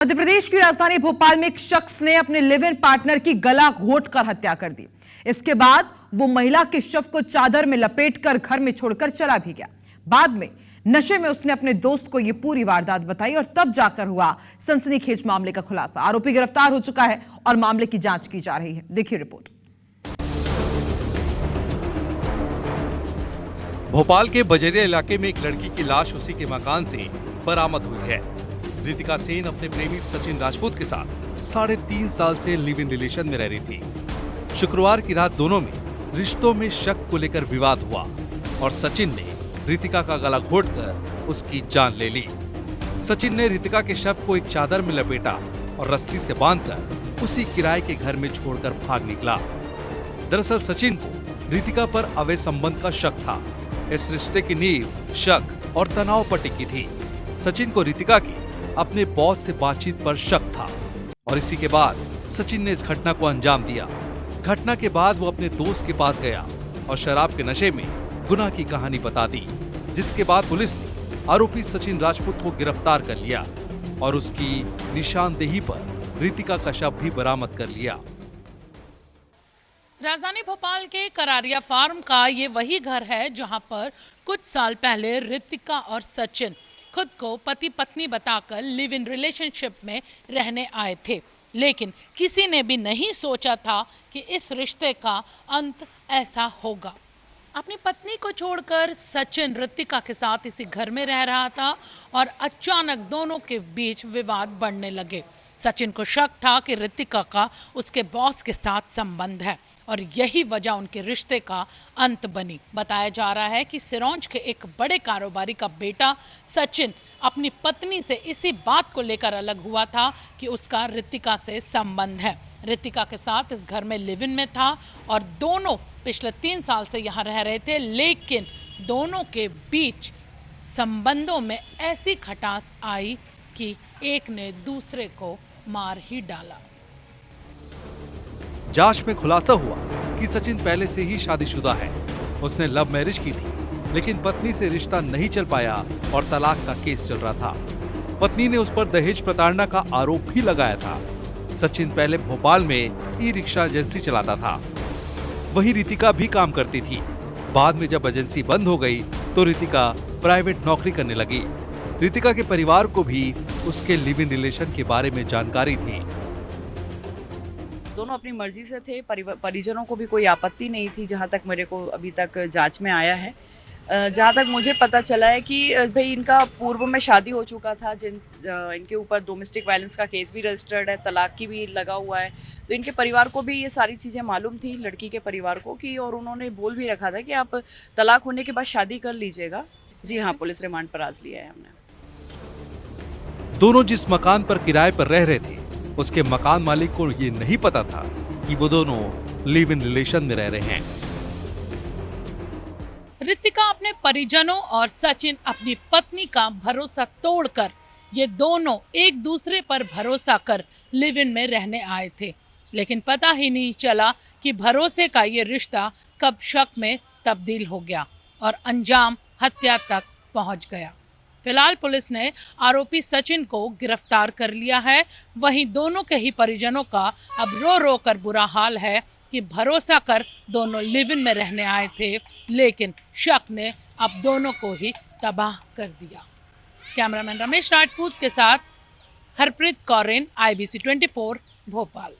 मध्य प्रदेश की राजधानी भोपाल में एक शख्स ने अपने लिव इन पार्टनर की गला घोंटकर हत्या कर दी। इसके बाद वो महिला के शव को चादर में लपेटकर घर में छोड़कर चला भी गया। बाद में नशे में उसने अपने दोस्त को यह पूरी वारदात बताई और तब जाकर हुआ सनसनीखेज मामले का खुलासा। आरोपी गिरफ्तार हो चुका है और मामले की जांच की जा रही है। देखिए रिपोर्ट। भोपाल के बजरिया इलाके में एक लड़की की लाश उसी के मकान से बरामद हुई है। रितिका सेन अपने प्रेमी सचिन राजपूत के साथ 3.5 साल से लिव इन रिलेशन में रह रही थी। शुक्रवार की रात दोनों में रिश्तों में शक को लेकर विवाद हुआ और सचिन ने रितिका का गला घोंटकर उसकी जान ले ली। सचिन ने रितिका के शव को एक चादर में लपेटा और रस्सी से बांधकर उसी किराए के घर में छोड़कर भाग निकला। दरअसल सचिन को रितिका पर अवैध संबंध का शक था। इस रिश्ते की नींव शक और तनाव पर टिकी थी। सचिन को रितिका की अपने बॉस से बातचीत पर शक था और इसी के बाद सचिन ने इस घटना को अंजाम दिया। घटना के बाद वो अपने दोस्त के पास गया और शराब के नशे में गुनाह की कहानी बता दी, जिसके बाद पुलिस ने आरोपी सचिन राजपूत को गिरफ्तार कर लिया और उसकी निशानदेही पर रितिका का शव भी बरामद कर लिया। राजधानी भोपाल के करारिया फार्म का ये वही घर है जहां पर कुछ साल पहले रितिका और सचिन खुद को पति पत्नी बताकर लिव इन रिलेशनशिप में रहने आए थे, लेकिन किसी ने भी नहीं सोचा था कि इस रिश्ते का अंत ऐसा होगा। अपनी पत्नी को छोड़कर सचिन रितिका के साथ इसी घर में रह रहा था और अचानक दोनों के बीच विवाद बढ़ने लगे। सचिन को शक था कि रितिका का उसके बॉस के साथ संबंध है और यही वजह उनके रिश्ते का अंत बनी। बताया जा रहा है कि सिरोंज के एक बड़े कारोबारी का बेटा सचिन अपनी पत्नी से इसी बात को लेकर अलग हुआ था कि उसका रितिका से संबंध है। रितिका के साथ इस घर में लिव इन में था और दोनों पिछले 3 साल से यहाँ रह रहे थे, लेकिन दोनों के बीच संबंधों में ऐसी खटास आई कि एक ने दूसरे को मार ही डाला। जांच में खुलासा हुआ कि सचिन पहले से ही शादीशुदा है। उसने लव मैरिज की थी, लेकिन पत्नी से रिश्ता नहीं चल पाया और तलाक का केस चल रहा था। पत्नी ने उस पर दहेज प्रताड़ना का आरोप भी लगाया था। सचिन पहले भोपाल में ई रिक्शा एजेंसी चलाता था, वहीं रितिका भी काम करती थी। बाद में जब एजेंसी बंद हो गई तो रितिका प्राइवेट नौकरी करने लगी। रितिका के परिवार को भी उसके लिव इन रिलेशन के बारे में जानकारी थी। दोनों अपनी मर्जी से थे, परिजनों को भी कोई आपत्ति नहीं थी, जहां तक मेरे को अभी तक जांच में आया है। जहां तक मुझे पता चला है कि भाई इनका पूर्व में शादी हो चुका था, इनके ऊपर डोमेस्टिक वायलेंस का केस भी रजिस्टर्ड है, तलाक की भी लगा हुआ है। तो इनके परिवार को भी ये सारी चीज़ें मालूम थी, लड़की के परिवार को, कि और उन्होंने बोल भी रखा था कि आप तलाक होने के बाद शादी कर लीजिएगा। जी हाँ, पुलिस रिमांड पर आज लिया है हमने। दोनों जिस मकान पर किराए पर रह रहे थे, उसके मकान मालिक को ये नहीं पता था कि वो दोनों लिव इन रिलेशन में रह रहे हैं। रितिका अपने परिजनों और सचिन अपनी पत्नी का भरोसा तोड़कर ये दोनों एक दूसरे पर भरोसा कर लिव इन में रहने आए थे, लेकिन पता ही नहीं चला कि भरोसे का ये रिश्ता कब शक में तब्दील हो गया और अंजाम हत्या तक पहुंच गया। फिलहाल पुलिस ने आरोपी सचिन को गिरफ्तार कर लिया है। वहीं दोनों के ही परिजनों का अब रो रो कर बुरा हाल है कि भरोसा कर दोनों लिव इन में रहने आए थे, लेकिन शक ने अब दोनों को ही तबाह कर दिया। कैमरामैन रमेश राजपूत के साथ हरप्रीत कौर, IBC 24 भोपाल।